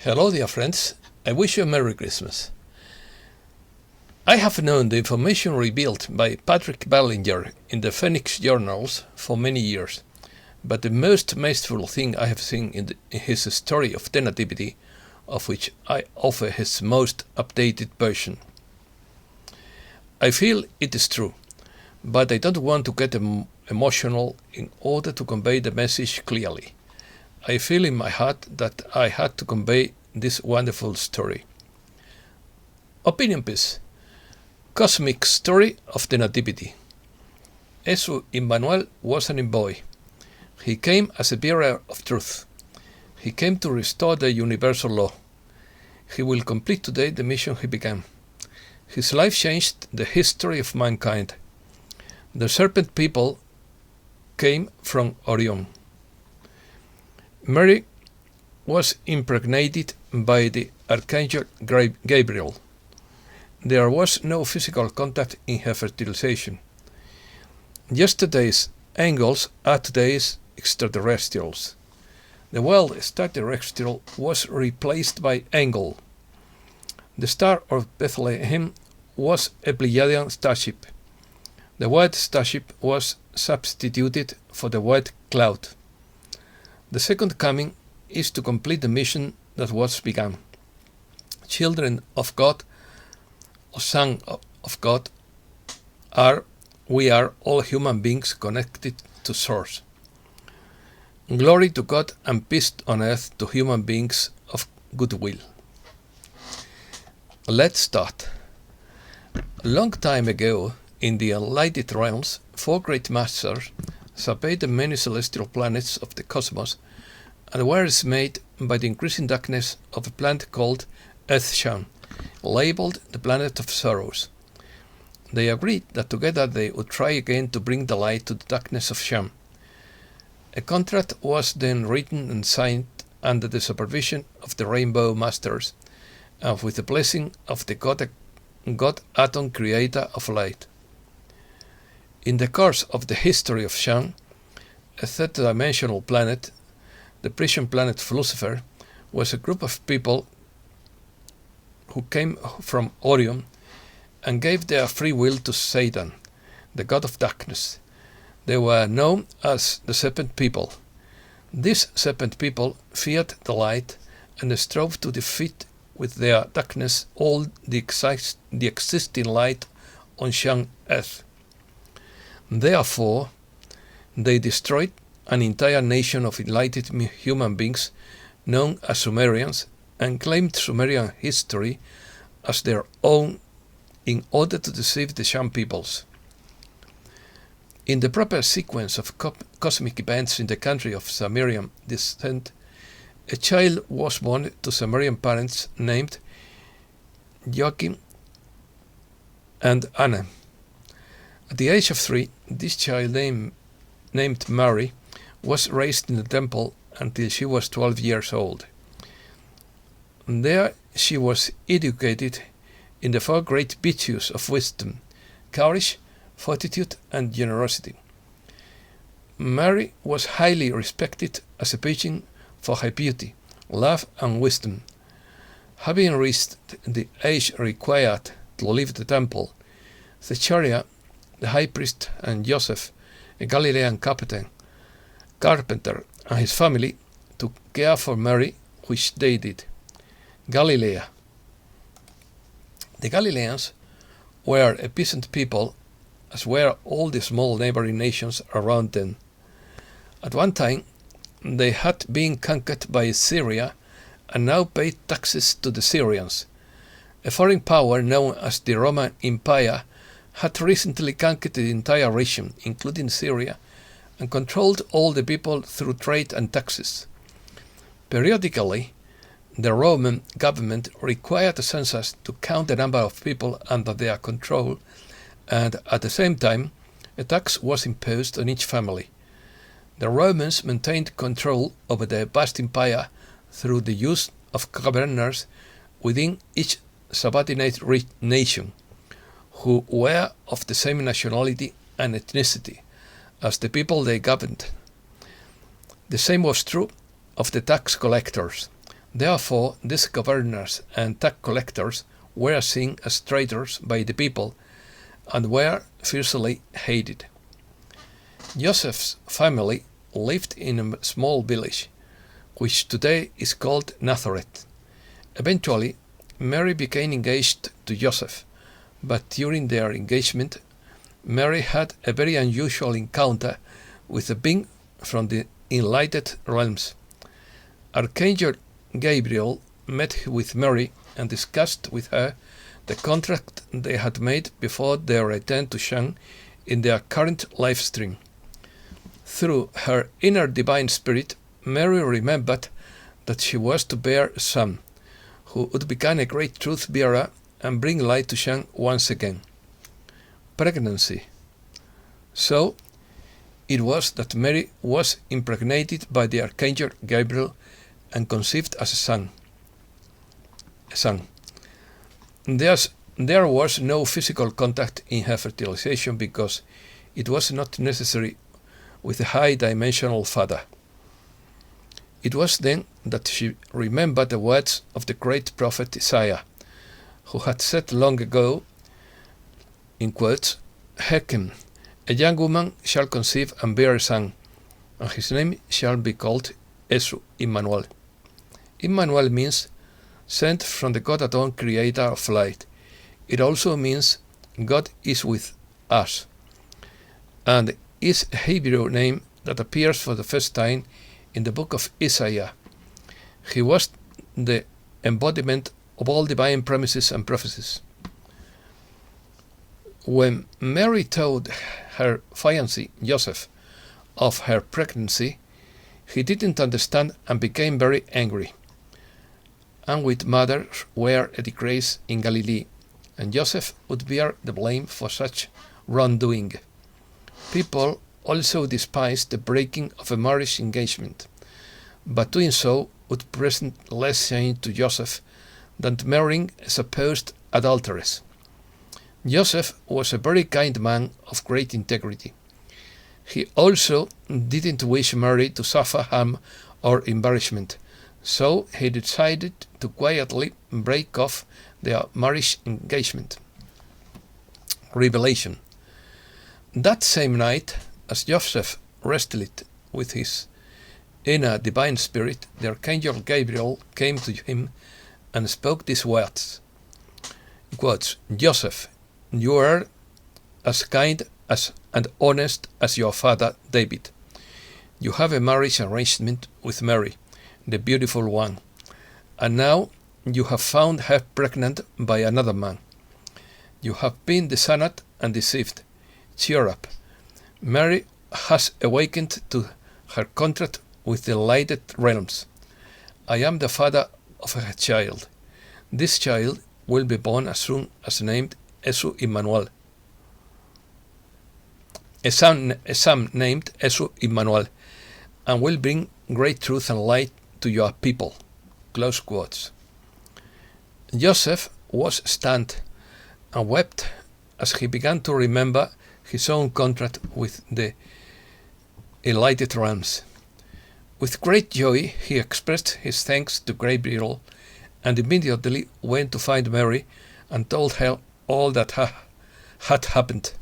Hello, dear friends. I wish you a Merry Christmas. I have known the information revealed by Patrick Ballinger in the Phoenix Journals for many years, but the most masterful thing I have seen in his story of the Nativity, of which I offer his most updated version. I feel it is true, but I don't want to get emotional in order to convey the message clearly. I feel in my heart that I had to convey this wonderful story. Opinion piece. Cosmic story of the Nativity. Esu Immanuel was an envoy. He came as a bearer of truth. He came to restore the universal law. He will complete today the mission he began. His life changed the history of mankind. The serpent people came from Orion. Mary was impregnated by the Archangel Gabriel. There was no physical contact in her fertilization. Yesterday's angels are today's extraterrestrials. The word extraterrestrial was replaced by angel. The star of Bethlehem was a Pleiadian starship. The white starship was substituted for the white cloud. The second coming is to complete the mission that was begun. Children of God, or sons of God, we are all human beings connected to Source. Glory to God and peace on earth to human beings of goodwill. Let's start. A long time ago, in the enlightened realms, 4 great masters surveyed the many celestial planets of the cosmos and were dismayed by the increasing darkness of a planet called Earth, labeled the planet of sorrows. They agreed that together they would try again to bring the light to the darkness of Sham. A contract was then written and signed under the supervision of the Rainbow Masters and with the blessing of the God Atom creator of light. In the course of the history of Sham, a third-dimensional planet, the prison planet of Lucifer, was a group of people who came from Orion and gave their free will to Satan, the god of darkness. They were known as the serpent people. These serpent people feared the light and strove to defeat with their darkness all the existing light on Sham Earth. Therefore, they destroyed an entire nation of enlightened human beings known as Sumerians and claimed Sumerian history as their own in order to deceive the Sham peoples. In the proper sequence of cosmic events in the country of Sumerian descent, a child was born to Sumerian parents named Joachim and Anna. At the age of 3, this child named Mary was raised in the temple until she was 12 years old. There she was educated in the 4 great virtues of wisdom: courage, fortitude, and generosity. Mary was highly respected as a pageant for her beauty, love, and wisdom. Having reached the age required to leave the temple, Zechariah, the high priest, and Joseph, a Galilean carpenter, and his family took care for Mary, which they did. Galilee. The Galileans were a peasant people, as were all the small neighboring nations around them. At one time, they had been conquered by Syria and now paid taxes to the Syrians. A foreign power known as the Roman Empire had recently conquered the entire region, including Syria, and controlled all the people through trade and taxes. Periodically, the Roman government required a census to count the number of people under their control, and at the same time, a tax was imposed on each family. The Romans maintained control over the vast empire through the use of governors within each subordinate nation, who were of the same nationality and ethnicity as the people they governed. The same was true of the tax collectors. Therefore, these governors and tax collectors were seen as traitors by the people and were fiercely hated. Joseph's family lived in a small village, which today is called Nazareth. Eventually, Mary became engaged to Joseph, but during their engagement, Mary had a very unusual encounter with a being from the enlightened realms. Archangel Gabriel met with Mary and discussed with her the contract they had made before their return to shine in their current life stream. Through her inner divine spirit, Mary remembered that she was to bear a son, who would become a great truth bearer and bring light to shine once again. Pregnancy. So, it was that Mary was impregnated by the Archangel Gabriel and conceived as a son. There was no physical contact in her fertilization because it was not necessary with a high-dimensional father. It was then that she remembered the words of the great prophet Isaiah, who had said long ago, in quotes, "Hearken, a young woman shall conceive and bear a son, and his name shall be called Esu Immanuel." Immanuel means sent from the God-adorned creator of light. It also means God is with us, and is a Hebrew name that appears for the first time in the book of Isaiah. He was the embodiment of all divine promises and prophecies. When Mary told her fiancé Joseph of her pregnancy, he didn't understand and became very angry. And with mothers were a disgrace in Galilee, and Joseph would bear the blame for such wrongdoing. People also despised the breaking of a marriage engagement, but doing so would present less shame to Joseph than marrying a supposed adulteress. Joseph was a very kind man of great integrity. He also didn't wish Mary to suffer harm or embarrassment, so he decided to quietly break off their marriage engagement. Revelation. That same night, as Joseph wrestled with his inner divine spirit, the Archangel Gabriel came to him and spoke these words. Quotes, "Joseph, you are as kind and honest as your father David. You have a marriage arrangement with Mary, the beautiful one, and now you have found her pregnant by another man. You have been dishonoured and deceived. Cheer up. Mary has awakened to her contract with the lighted realms. I am the father of her child. This child will be born as soon as named Esu Immanuel. A son named Esu Immanuel, and will bring great truth and light to your people." Close quotes. Joseph was stunned and wept as he began to remember his own contract with the enlightened realms. With great joy, he expressed his thanks to Gabriel and immediately went to find Mary and told her all that had happened.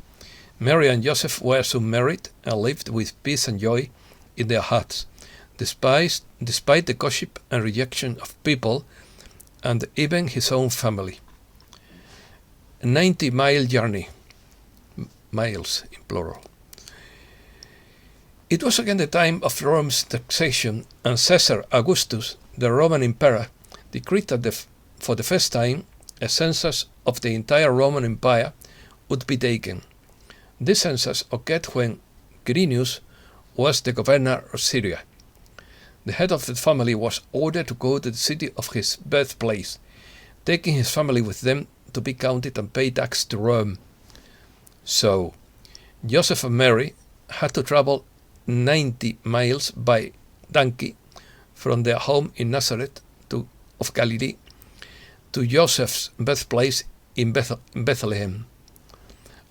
Mary and Joseph were soon married and lived with peace and joy in their hearts, despite the gossip and rejection of people and even his own family. A 90-mile journey, miles in plural. It was again the time of Rome's taxation, and Caesar Augustus, the Roman emperor, decreed that for the first time a census of the entire Roman Empire would be taken. This census occurred when Quirinius was the governor of Syria. The head of the family was ordered to go to the city of his birthplace, taking his family with them to be counted and pay tax to Rome. So, Joseph and Mary had to travel 90 miles by donkey from their home in Nazareth of Galilee to Joseph's birthplace in Bethlehem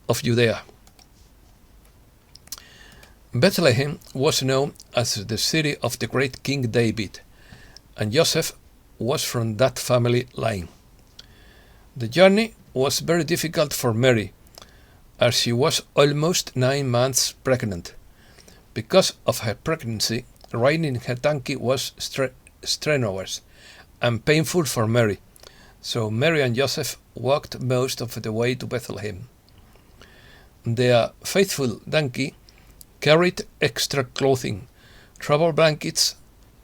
of Judea. Bethlehem was known as the city of the great King David, and Joseph was from that family line. The journey was very difficult for Mary, as she was almost 9 months pregnant. Because of her pregnancy, riding her donkey was strenuous and painful for Mary, so Mary and Joseph walked most of the way to Bethlehem. Their faithful donkey carried extra clothing, travel blankets,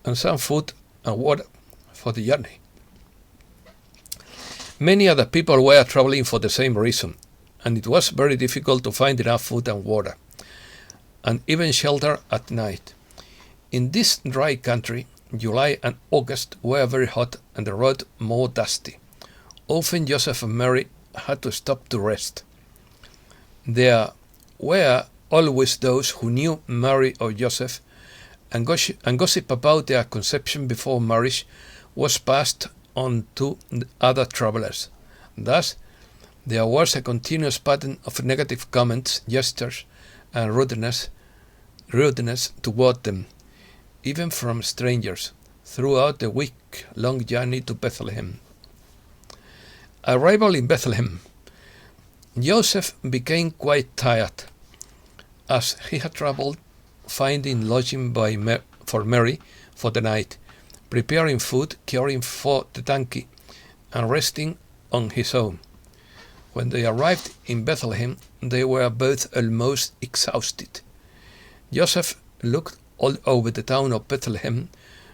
and some food and water for the journey. Many other people were traveling for the same reason, and it was very difficult to find enough food and water, and even shelter at night. In this dry country, July and August were very hot and the road more dusty. Often Joseph and Mary had to stop to rest. There were always those who knew Mary or Joseph, and gossip about their conception before marriage was passed on to other travelers. Thus, there was a continuous pattern of negative comments, gestures, and rudeness toward them, even from strangers, throughout the week-long journey to Bethlehem. Arrival in Bethlehem. Joseph became quite tired, as he had trouble finding lodging for Mary for the night, preparing food, caring for the donkey, and resting on his own. When they arrived in Bethlehem, they were both almost exhausted. Joseph looked all over the town of Bethlehem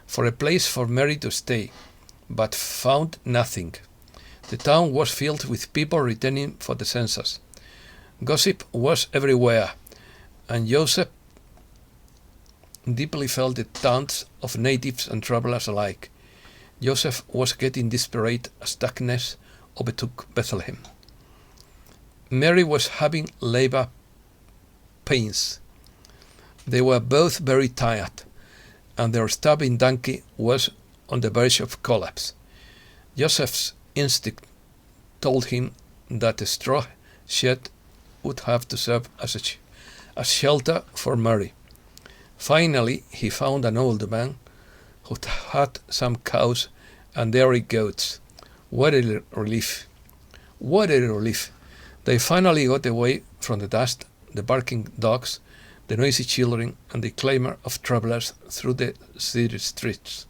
for a place for Mary to stay, but found nothing. The town was filled with people returning for the census. Gossip was everywhere, and Joseph deeply felt the taunts of natives and travelers alike. Joseph was getting desperate as darkness overtook Bethlehem. Mary was having labor pains. They were both very tired, and their starving donkey was on the verge of collapse. Joseph's instinct told him that a straw shed would have to serve as shelter for Mary. Finally, he found an old man who had some cows and dairy goats. What a relief! What a relief! They finally got away from the dust, the barking dogs, the noisy children, and the clamor of travelers through the city streets.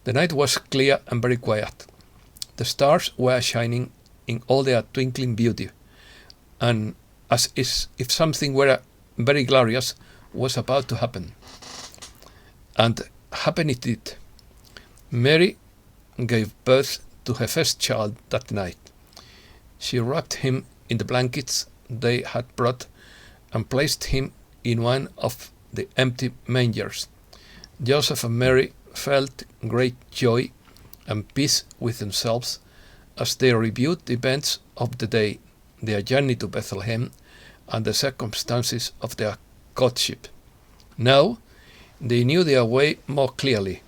The night was clear and very quiet. The stars were shining in all their twinkling beauty, and as if something were very glorious was about to happen. And happen it did. Mary gave birth to her first child that night. She wrapped him in the blankets they had brought and placed him in one of the empty mangers. Joseph and Mary felt great joy and peace with themselves as they reviewed the events of the day, their journey to Bethlehem, and the circumstances of their courtship. Now they knew their way more clearly.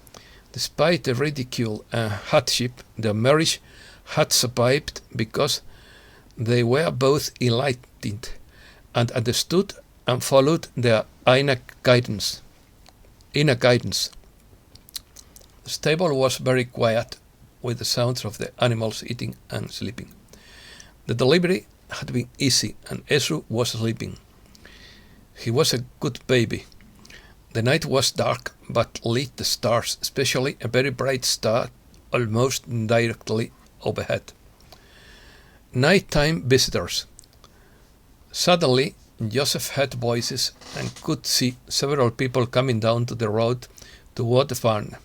Despite the ridicule and hardship, their marriage had survived because they were both enlightened and understood and followed their inner guidance. The stable was very quiet, with the sounds of the animals eating and sleeping. The delivery had been easy, and Esu was sleeping. He was a good baby. The night was dark, but lit the stars, especially a very bright star almost directly overhead. Nighttime visitors. Suddenly, Joseph heard voices and could see several people coming down to the road toward the barn.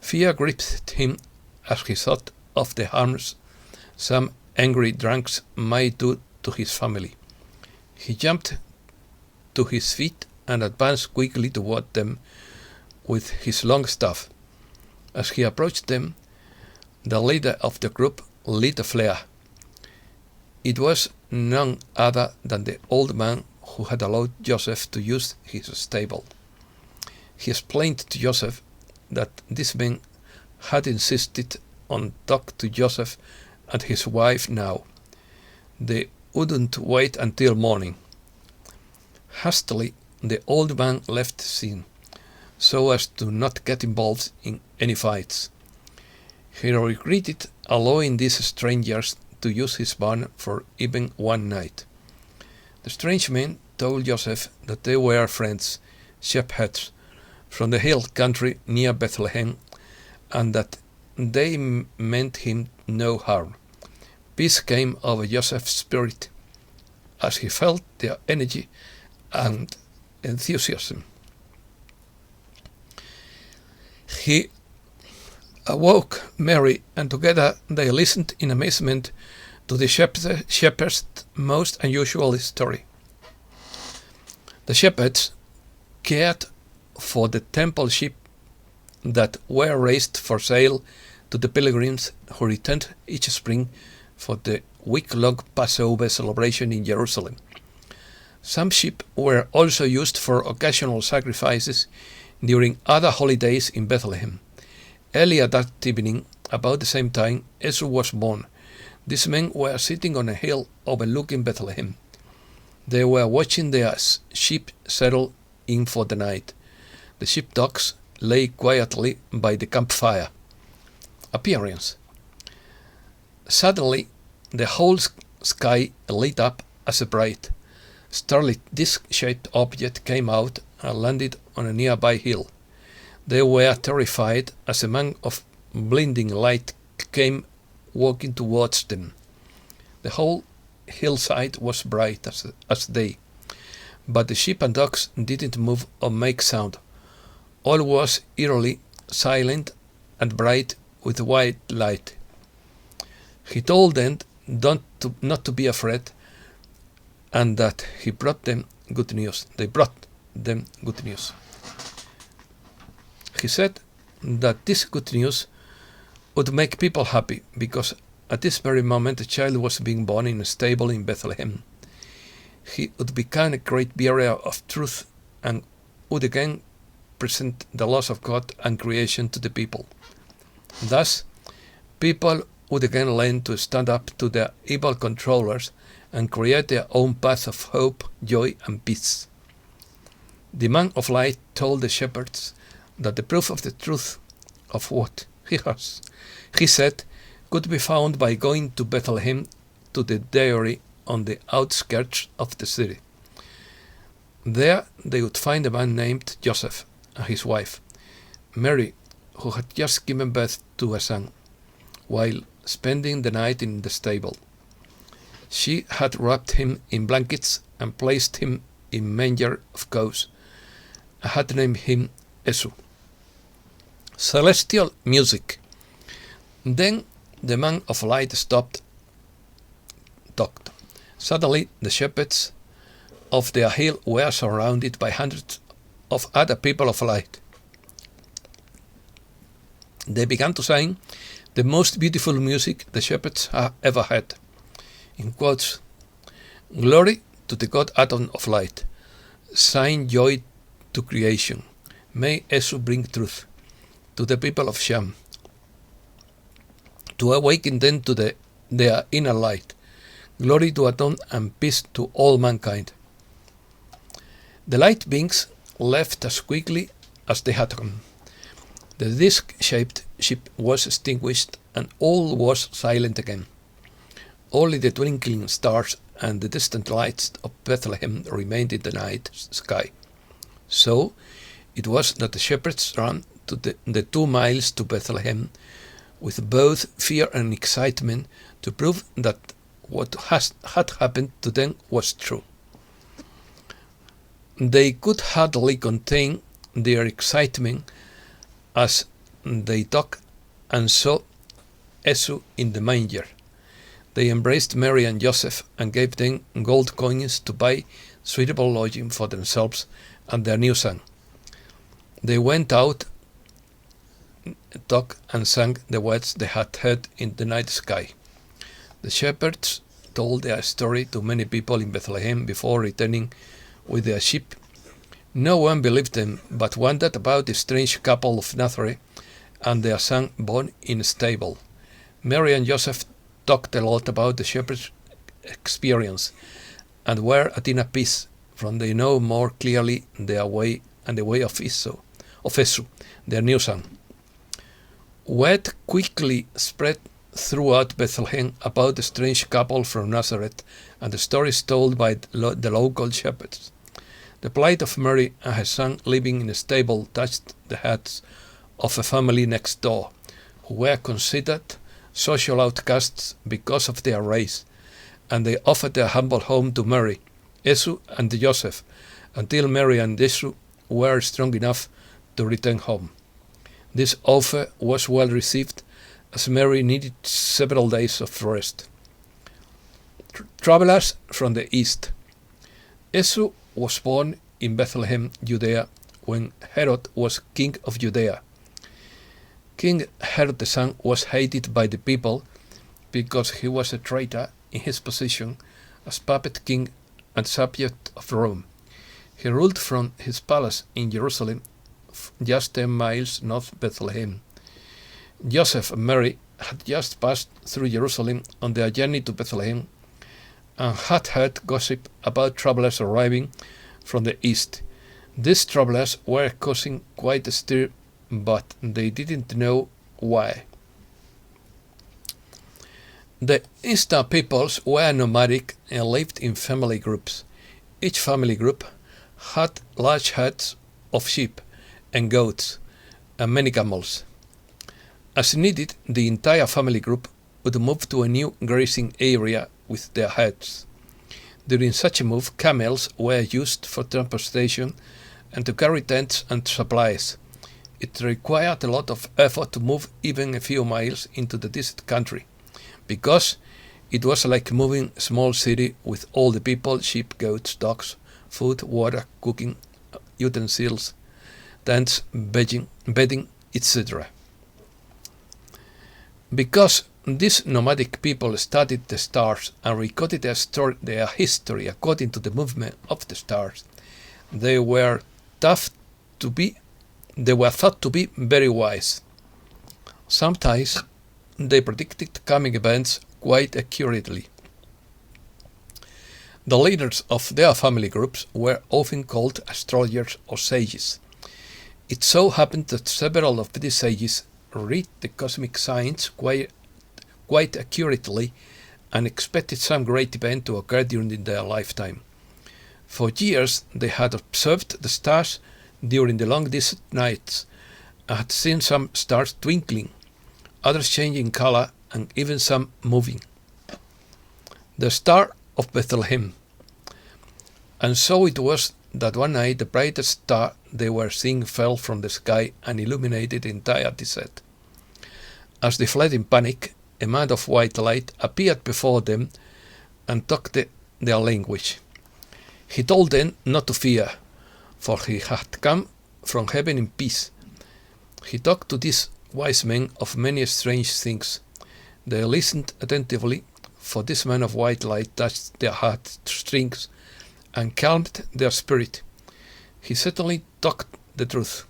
Fear gripped him as he thought of the harms some angry drunks might do to his family. He jumped to his feet and advanced quickly toward them with his long staff. As he approached them, the leader of the group lit a flare. It was none other than the old man who had allowed Joseph to use his stable. He explained to Joseph that this man had insisted on talk to Joseph and his wife now. They wouldn't wait until morning. Hastily, the old man left the scene, so as to not get involved in any fights. He regretted allowing these strangers to use his barn for even one night. The strange men told Joseph that they were friends, shepherds, from the hill country near Bethlehem, and that they meant him no harm. Peace came over Joseph's spirit as he felt their energy and enthusiasm. He awoke Mary, and together they listened in amazement to the shepherd's most unusual story. The shepherds cared for the temple sheep that were raised for sale to the pilgrims who returned each spring for the week-long Passover celebration in Jerusalem. Some sheep were also used for occasional sacrifices during other holidays in Bethlehem. Earlier that evening, about the same time, Esu was born. These men were sitting on a hill overlooking Bethlehem. They were watching their sheep settle in for the night. The sheepdogs lay quietly by the campfire. Appearance. Suddenly, the whole sky lit up as a bright, starlit disc-shaped object came out and landed on a nearby hill. They were terrified as a man of blinding light came walking towards them. The whole hillside was bright as day, but the sheep and dogs didn't move or make sound. All was eerily silent and bright with white light. He told them not to be afraid, and that he brought them good news. They brought them good news. He said that this good news would make people happy, because at this very moment a child was being born in a stable in Bethlehem. He would become a great bearer of truth and would again present the laws of God and creation to the people. Thus, people would again learn to stand up to their evil controllers and create their own path of hope, joy, and peace. The man of light told the shepherds that the proof of the truth of what he said could be found by going to Bethlehem, to the dairy on the outskirts of the city. There they would find a man named Joseph and his wife, Mary, who had just given birth to a son, while spending the night in the stable. She had wrapped him in blankets and placed him in manger of cows, and had named him Esu. Celestial music. Then the man of light talked. Suddenly the shepherds of their hill were surrounded by hundreds of other people of light. They began to sing the most beautiful music the shepherds have ever heard. In quotes, "Glory to the God Atom of light. Sign joy to creation. May Esu bring truth to the people of Sham, to awaken them to their inner light. Glory to Atom and peace to all mankind." The light beings left as quickly as they had come. The disc-shaped ship was extinguished and all was silent again. Only the twinkling stars and the distant lights of Bethlehem remained in the night sky. So it was that the shepherds ran to the 2 miles to Bethlehem with both fear and excitement to prove that what had happened to them was true. They could hardly contain their excitement as they talked and saw Esu in the manger. They embraced Mary and Joseph and gave them gold coins to buy suitable lodging for themselves and their new son. They went out, talked, and sang the words they had heard in the night sky. The shepherds told their story to many people in Bethlehem before returning with their sheep. No one believed them, but wondered about the strange couple of Nazareth and their son born in a stable. Mary and Joseph talked a lot about the shepherd's experience and were at inner peace, from they know more clearly their way and the way of Esu, their new son. Word quickly spread throughout Bethlehem about the strange couple from Nazareth and the stories told by the local shepherds. The plight of Mary and her son living in a stable touched the hearts of a family next door, who were considered social outcasts because of their race, and they offered their humble home to Mary, Esu, and Joseph, until Mary and Esu were strong enough to return home. This offer was well received, as Mary needed several days of rest. Travelers from the east. Esu was born in Bethlehem, Judea, when Herod was king of Judea. King Herod the son was hated by the people because he was a traitor in his position as puppet king and subject of Rome. He ruled from his palace in Jerusalem, just 10 miles north of Bethlehem. Joseph and Mary had just passed through Jerusalem on their journey to Bethlehem and had heard gossip about travelers arriving from the east. These travelers were causing quite a stir, but they didn't know why. The Eastern peoples were nomadic and lived in family groups. Each family group had large herds of sheep and goats and many camels. As needed, the entire family group would move to a new grazing area with their herds. During such a move, camels were used for transportation and to carry tents and supplies. It required a lot of effort to move even a few miles into the desert country, because it was like moving a small city with all the people, sheep, goats, dogs, food, water, cooking, utensils, tents, bedding, etc. Because these nomadic people studied the stars and recorded their history according to the movement of the stars, they were thought to be very wise. Sometimes they predicted coming events quite accurately. The leaders of their family groups were often called astrologers or sages. It so happened that several of these sages read the cosmic signs quite accurately and expected some great event to occur during their lifetime. For years they had observed the stars during the long desert nights and had seen some stars twinkling, others changing color, and even some moving. The star of Bethlehem. And so it was that one night the brightest star they were seeing fell from the sky and illuminated the entire desert. As they fled in panic, a man of white light appeared before them and talked their language. He told them not to fear, for he had come from heaven in peace. He talked to these wise men of many strange things. They listened attentively, for this man of white light touched their heart strings and calmed their spirit. He certainly talked the truth.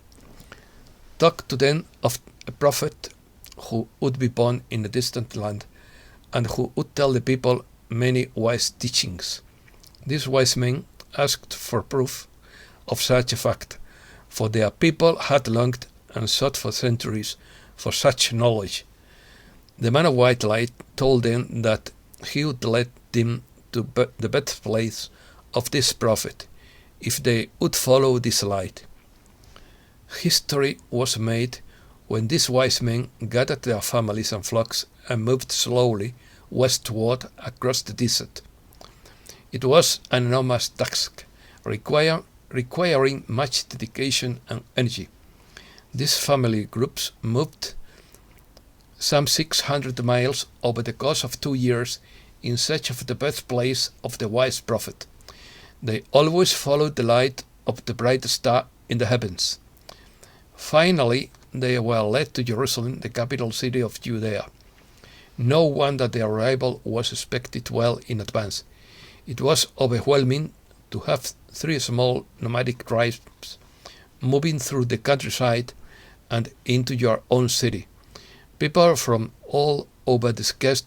Talked to them of a prophet who would be born in a distant land and who would tell the people many wise teachings. These wise men asked for proof of such a fact, for their people had longed and sought for centuries for such knowledge. The man of white light told them that he would lead them to the birthplace of this prophet if they would follow this light. History was made when these wise men gathered their families and flocks and moved slowly westward across the desert. It was an enormous task, requiring much dedication and energy. These family groups moved some 600 miles over the course of 2 years in search of the birthplace of the wise prophet. They always followed the light of the bright star in the heavens. Finally, they were led to Jerusalem, the capital city of Judea. No wonder their arrival was expected well in advance. It was overwhelming to have 3 small nomadic tribes moving through the countryside and into your own city. People from all over discussed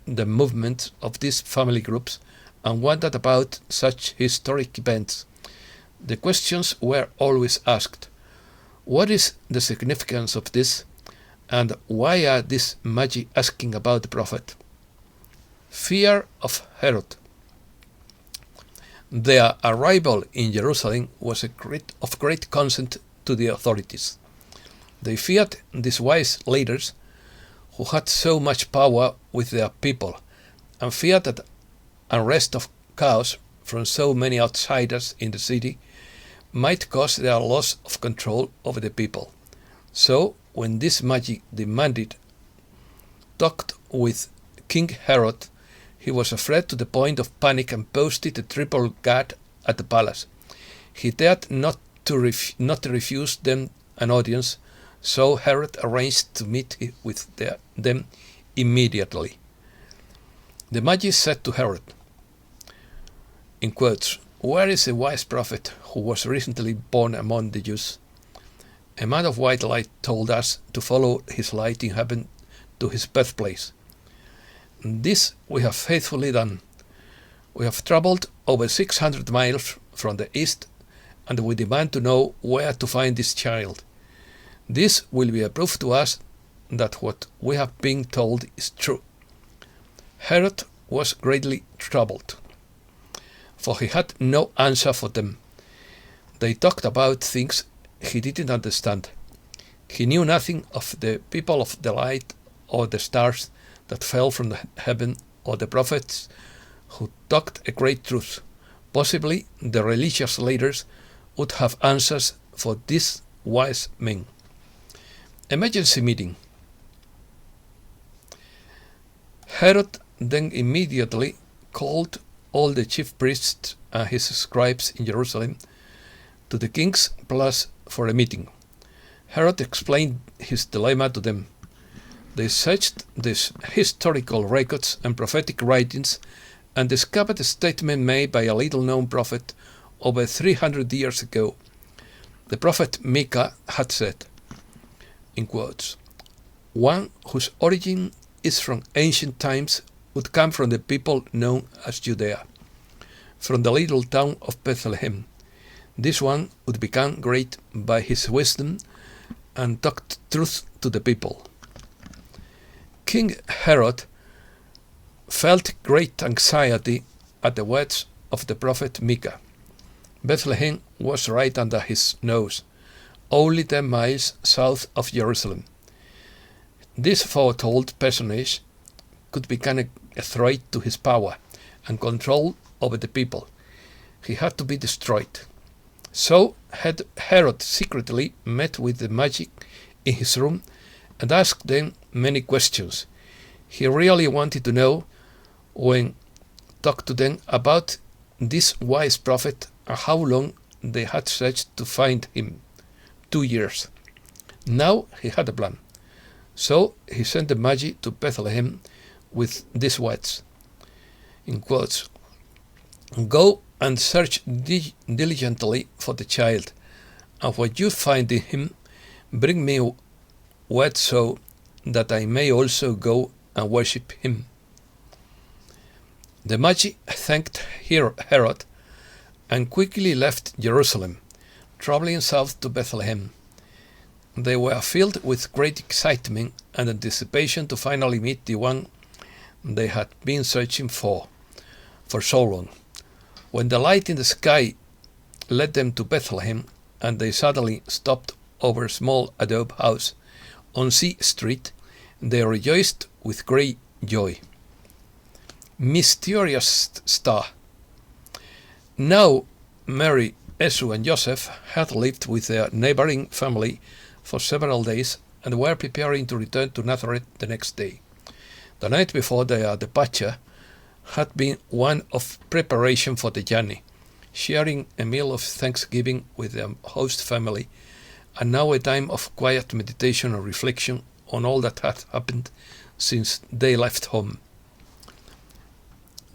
the movement of these family groups and wondered about such historic events. The questions were always asked: what is the significance of this? And why are these magi asking about the prophet? Fear of Herod. Their arrival in Jerusalem was of great concern to the authorities. They feared these wise leaders who had so much power with their people, and feared that unrest of chaos from so many outsiders in the city might cause their loss of control over the people. So, when this magi talked with King Herod, he was afraid to the point of panic and posted a triple guard at the palace. He dared not to refuse them an audience, so Herod arranged to meet with them immediately. The magi said to Herod, in quotes, "Where is a wise prophet who was recently born among the Jews? A man of white light told us to follow his light in heaven to his birthplace. This we have faithfully done. We have traveled over 600 miles from the east, and we demand to know where to find this child. This will be a proof to us that what we have been told is true." Herod was greatly troubled, for he had no answer for them. They talked about things he didn't understand. He knew nothing of the people of the light, or the stars that fell from heaven, or the prophets who talked a great truth. Possibly the religious leaders would have answers for these wise men. Emergency meeting. Herod then immediately called all the chief priests and his scribes in Jerusalem to the king's palace for a meeting. Herod explained his dilemma to them. They searched these historical records and prophetic writings and discovered a statement made by a little-known prophet over 300 years ago. The prophet Micah had said, in quotes, "One whose origin is from ancient times would come from the people known as Judea, from the little town of Bethlehem. This one would become great by his wisdom and talk truth to the people." King Herod felt great anxiety at the words of the prophet Micah. Bethlehem was right under his nose, only 10 miles south of Jerusalem. This foretold personage could become a threat to his power and control over the people. He had to be destroyed. So Herod secretly met with the magi in his room and asked them many questions. He really wanted to know, when talked to them, about this wise prophet and how long they had searched to find him. 2 years. Now he had a plan. So he sent the magi to Bethlehem with these words, in quotes, "Go and search diligently for the child, and when you find him, bring me word so that I may also go and worship him." The magi thanked Herod and quickly left Jerusalem, traveling south to Bethlehem. They were filled with great excitement and anticipation to finally meet the one they had been searching for so long. When the light in the sky led them to Bethlehem, and they suddenly stopped over a small adobe house on C Street, they rejoiced with great joy. Mysterious star. Now Mary, Esu, and Joseph had lived with their neighboring family for several days and were preparing to return to Nazareth the next day. The night before their departure had been one of preparation for the journey, sharing a meal of thanksgiving with their host family, and now a time of quiet meditation and reflection on all that had happened since they left home.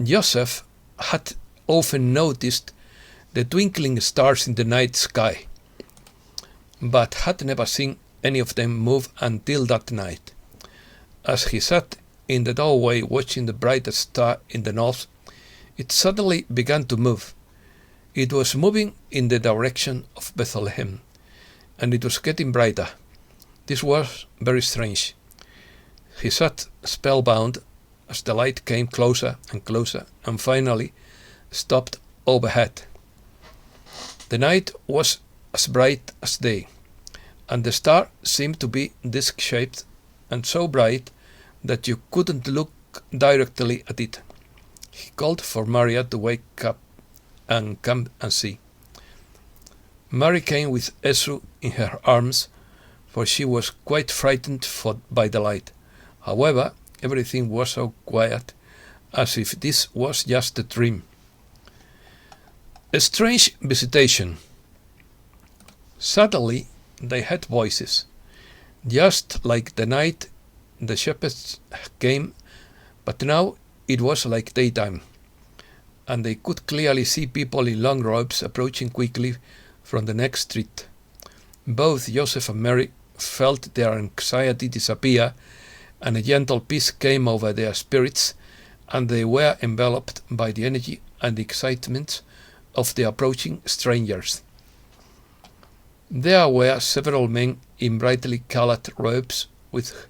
Joseph had often noticed the twinkling stars in the night sky, but had never seen any of them move until that night. As he sat in the doorway watching the brightest star in the north, it suddenly began to move. It was moving in the direction of Bethlehem, and it was getting brighter. This was very strange. He sat spellbound as the light came closer and closer and finally stopped overhead. The night was as bright as day, and the star seemed to be disc-shaped and so bright that you couldn't look directly at it. He called for Maria to wake up and come and see. Mary came with Esu in her arms, for she was quite frightened by the light. However, everything was so quiet, as if this was just a dream. A strange visitation. Suddenly they heard voices, just like the night the shepherds came, but now it was like daytime, and they could clearly see people in long robes approaching quickly from the next street. Both Joseph and Mary felt their anxiety disappear, and a gentle peace came over their spirits, and they were enveloped by the energy and excitement of the approaching strangers. There were several men in brightly colored robes with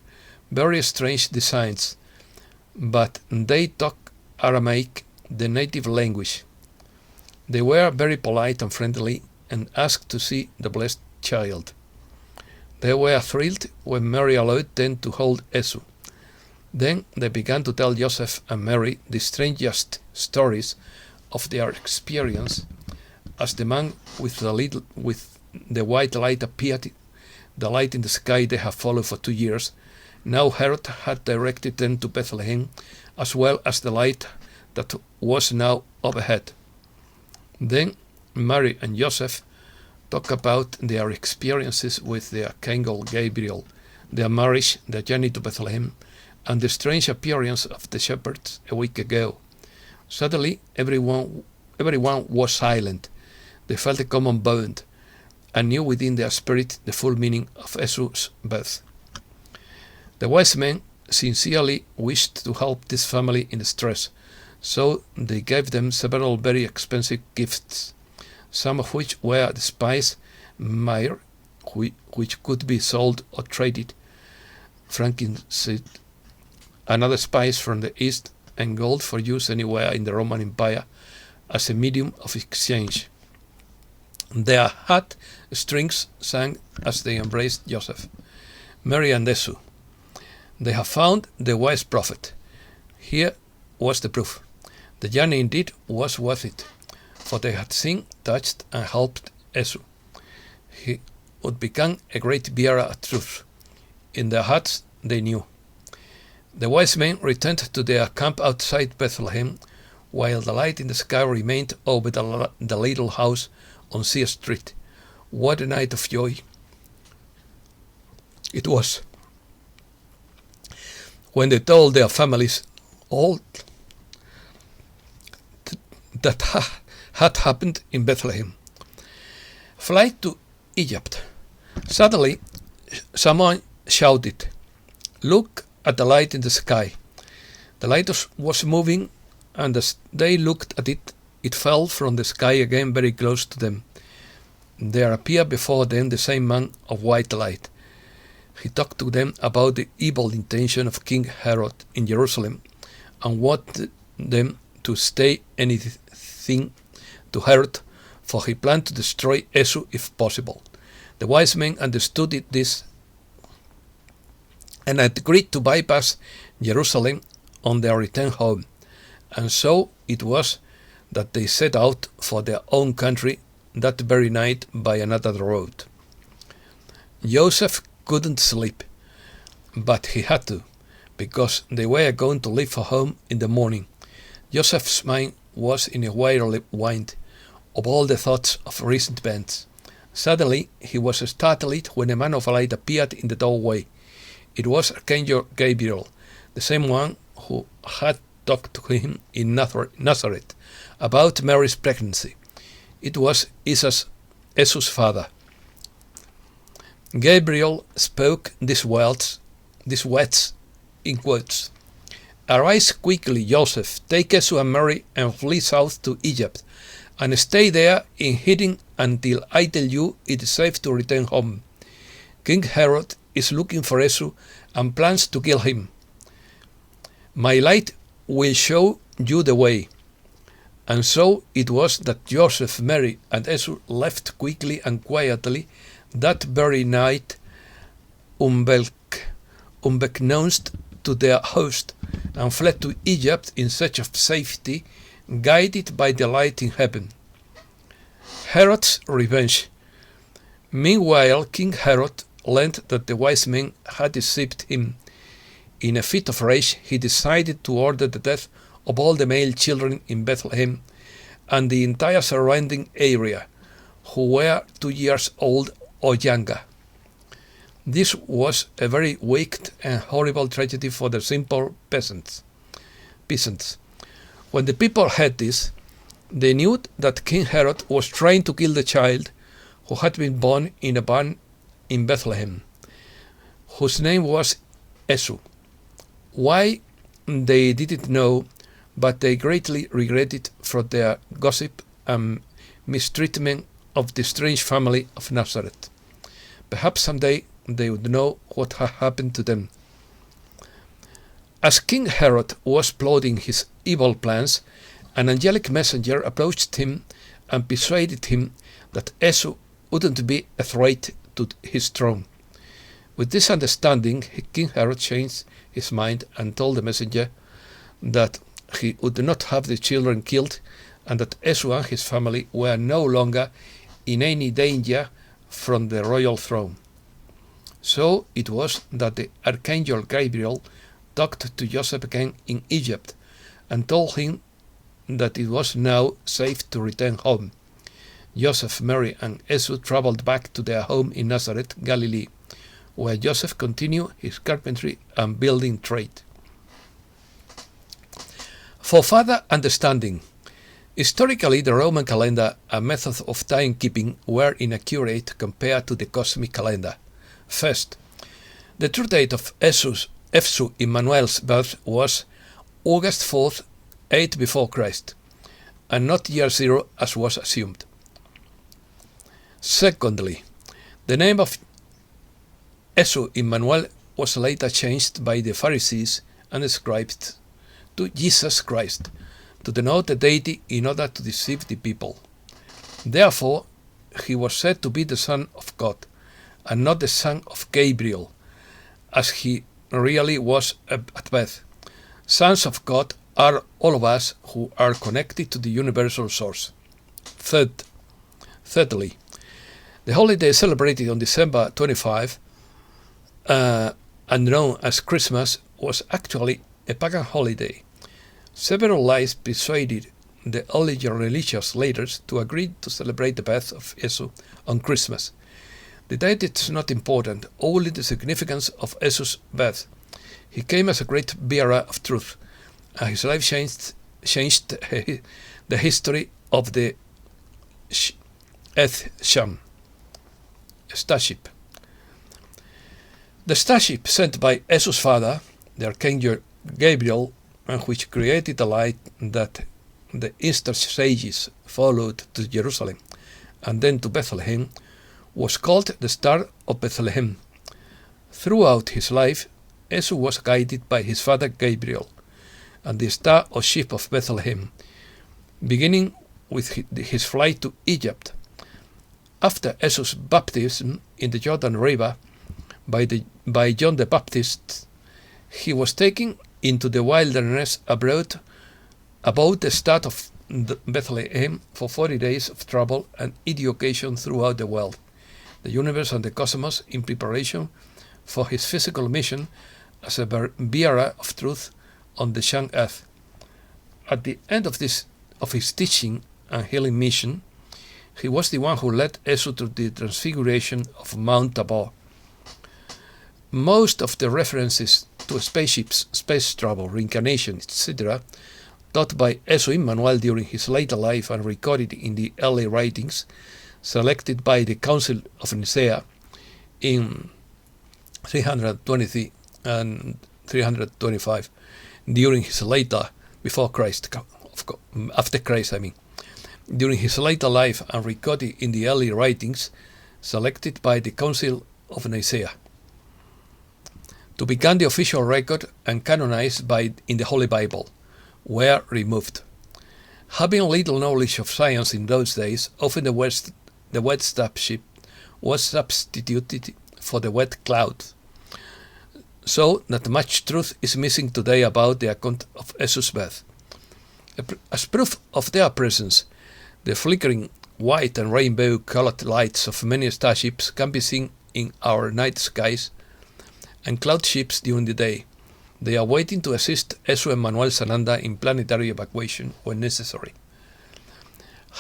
very strange designs, but they talked Aramaic, the native language. They were very polite and friendly and asked to see the blessed child. They were thrilled when Mary allowed them to hold Esu. Then they began to tell Joseph and Mary the strangest stories of their experience as the man with the white light appeared, the light in the sky they had followed for 2 years. Now Herod had directed them to Bethlehem, as well as the light that was now overhead. Then Mary and Joseph talk about their experiences with the Archangel Gabriel, their marriage, their journey to Bethlehem, and the strange appearance of the shepherds a week ago. Suddenly, everyone was silent. They felt a common bond, and knew within their spirit the full meaning of Esu's birth. The wise men sincerely wished to help this family in distress, so they gave them several very expensive gifts, some of which were the spice myrrh, which could be sold or traded, frankincense, another spice from the east, and gold for use anywhere in the Roman Empire as a medium of exchange. Their heart strings sang as they embraced Joseph, Mary, and Esu. They have found the wise prophet. Here was the proof. The journey indeed was worth it, for they had seen, touched, and helped Esu. He would become a great bearer of truth. In their hearts they knew. The wise men returned to their camp outside Bethlehem, while the light in the sky remained over the little house on C Street. What a night of joy it was when they told their families all that had happened in Bethlehem. Flight to Egypt. Suddenly, someone shouted, "Look at the light in the sky." The light was moving, and as they looked at it, it fell from the sky again very close to them. There appeared before them the same man of white light. He talked to them about the evil intention of King Herod in Jerusalem and wanted them to say anything to Herod, for he planned to destroy Esu if possible. The wise men understood this and agreed to bypass Jerusalem on their return home, and so it was that they set out for their own country that very night by another road. Joseph couldn't sleep, but he had to, because they were going to leave for home in the morning. Joseph's mind was in a whirlwind of all the thoughts of recent events. Suddenly he was startled when a man of light appeared in the doorway. It was Archangel Gabriel, the same one who had talked to him in Nazareth about Mary's pregnancy. It was Esu's father. Gabriel spoke these words in quotes. "Arise quickly, Joseph, take Esu and Mary and flee south to Egypt, and stay there in hiding until I tell you it is safe to return home. King Herod is looking for Esu and plans to kill him. My light will show you the way. And so it was that Joseph, Mary, and Esu left quickly and quietly that very night, unbeknownst to their host, and fled to Egypt in search of safety, guided by the light in heaven. Herod's revenge. Meanwhile, King Herod learned that the wise men had deceived him. In a fit of rage, he decided to order the death of all the male children in Bethlehem and the entire surrounding area, who were 2 years old or younger. This was a very wicked and horrible tragedy for the simple peasants. When the people heard this, they knew that King Herod was trying to kill the child who had been born in a barn in Bethlehem, whose name was Esu. Why, they didn't know, but they greatly regretted for their gossip and mistreatment of the strange family of Nazareth. Perhaps someday they would know what had happened to them. As King Herod was plotting his evil plans, an angelic messenger approached him and persuaded him that Esu wouldn't be a threat to his throne. With this understanding, King Herod changed his mind and told the messenger that he would not have the children killed and that Esu and his family were no longer in any danger from the royal throne. So it was that the Archangel Gabriel talked to Joseph again in Egypt and told him that it was now safe to return home. Joseph, Mary, and Esu traveled back to their home in Nazareth, Galilee, where Joseph continued his carpentry and building trade. For further understanding, historically the Roman calendar and method of timekeeping were inaccurate compared to the cosmic calendar. First, the true date of Esu Immanuel's birth was August 4th, 8 before Christ, and not year 0 as was assumed. Secondly, the name of Esu Immanuel was later changed by the Pharisees and scribes to Jesus Christ to denote the deity in order to deceive the people. Therefore, he was said to be the Son of God and not the son of Gabriel, as he really was at birth. Sons of God are all of us who are connected to the universal source. Thirdly, the holiday celebrated on December 25 and known as Christmas was actually a pagan holiday. Several lies persuaded the early religious leaders to agree to celebrate the birth of Esu on Christmas. The date is not important, only the significance of Esu's birth. He came as a great bearer of truth, and his life changed the history of the starship. The starship sent by Esu's father, the Archangel Gabriel, and which created the light that the Easter sages followed to Jerusalem and then to Bethlehem, was called the Star of Bethlehem. Throughout his life, Esu was guided by his father Gabriel and the star or ship of Bethlehem, beginning with his flight to Egypt. After Esu's baptism in the Jordan River by John the Baptist, he was taken into the wilderness about the start of Bethlehem for 40 days of travel and education throughout the world, the universe and the cosmos, in preparation for his physical mission as a bearer of truth on the young earth. At the end of his teaching and healing mission, he was the one who led Esu to the transfiguration of Mount Tabor. Most of the references to spaceships, space travel, reincarnation, etc., taught by Esu Immanuel during his later life and recorded in the early writings selected by the Council of Nicaea in 323 and 325 during his later, after Christ, during his later life and recorded in the early writings selected by the Council of Nicaea. to become the official record and canonized in the Holy Bible, were removed. Having little knowledge of science in those days, often the wet starship was substituted for the wet cloud, so that much truth is missing today about the account of Esu's birth. As proof of their presence, the flickering white and rainbow-colored lights of many starships can be seen in our night skies and cloud ships during the day. They are waiting to assist Esu Immanuel Sananda in planetary evacuation when necessary.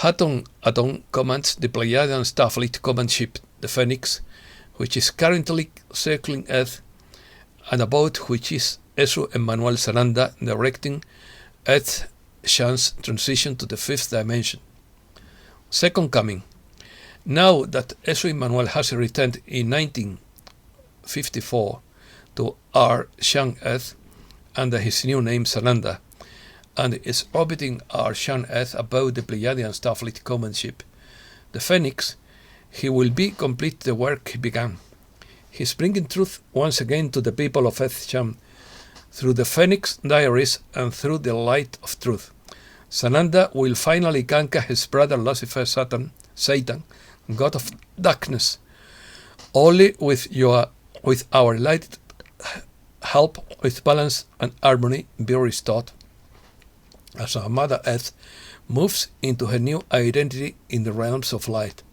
Haton Aton commands the Pleiadian Starfleet command ship, the Phoenix, which is currently circling Earth, and about which is Esu Immanuel Sananda directing Earth-Shan's transition to the fifth dimension. Second coming. Now that Esu Immanuel has returned in 1954 to our Shan Earth under his new name Sananda, and is orbiting our Shan Earth above the Pleiadian Starfleet command ship, the Phoenix, he will complete the work he began. He is bringing truth once again to the people of Earth-Shan through the Phoenix diaries and through the light of truth. Sananda will finally conquer his brother Lucifer, Satan, god of darkness. Only with our light help, with balance and harmony be restored, as our Mother Earth moves into her new identity in the realms of light.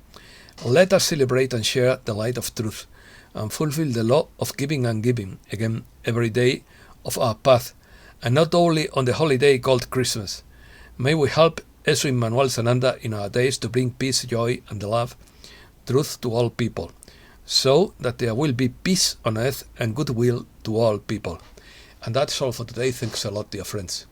Let us celebrate and share the light of truth, and fulfill the law of giving and giving again every day of our path, and not only on the holiday called Christmas. May we help Esu Immanuel Sananda in our days to bring peace, joy, and love, truth to all people, so that there will be peace on earth and goodwill to all people. And that's all for today. Thanks a lot, dear friends.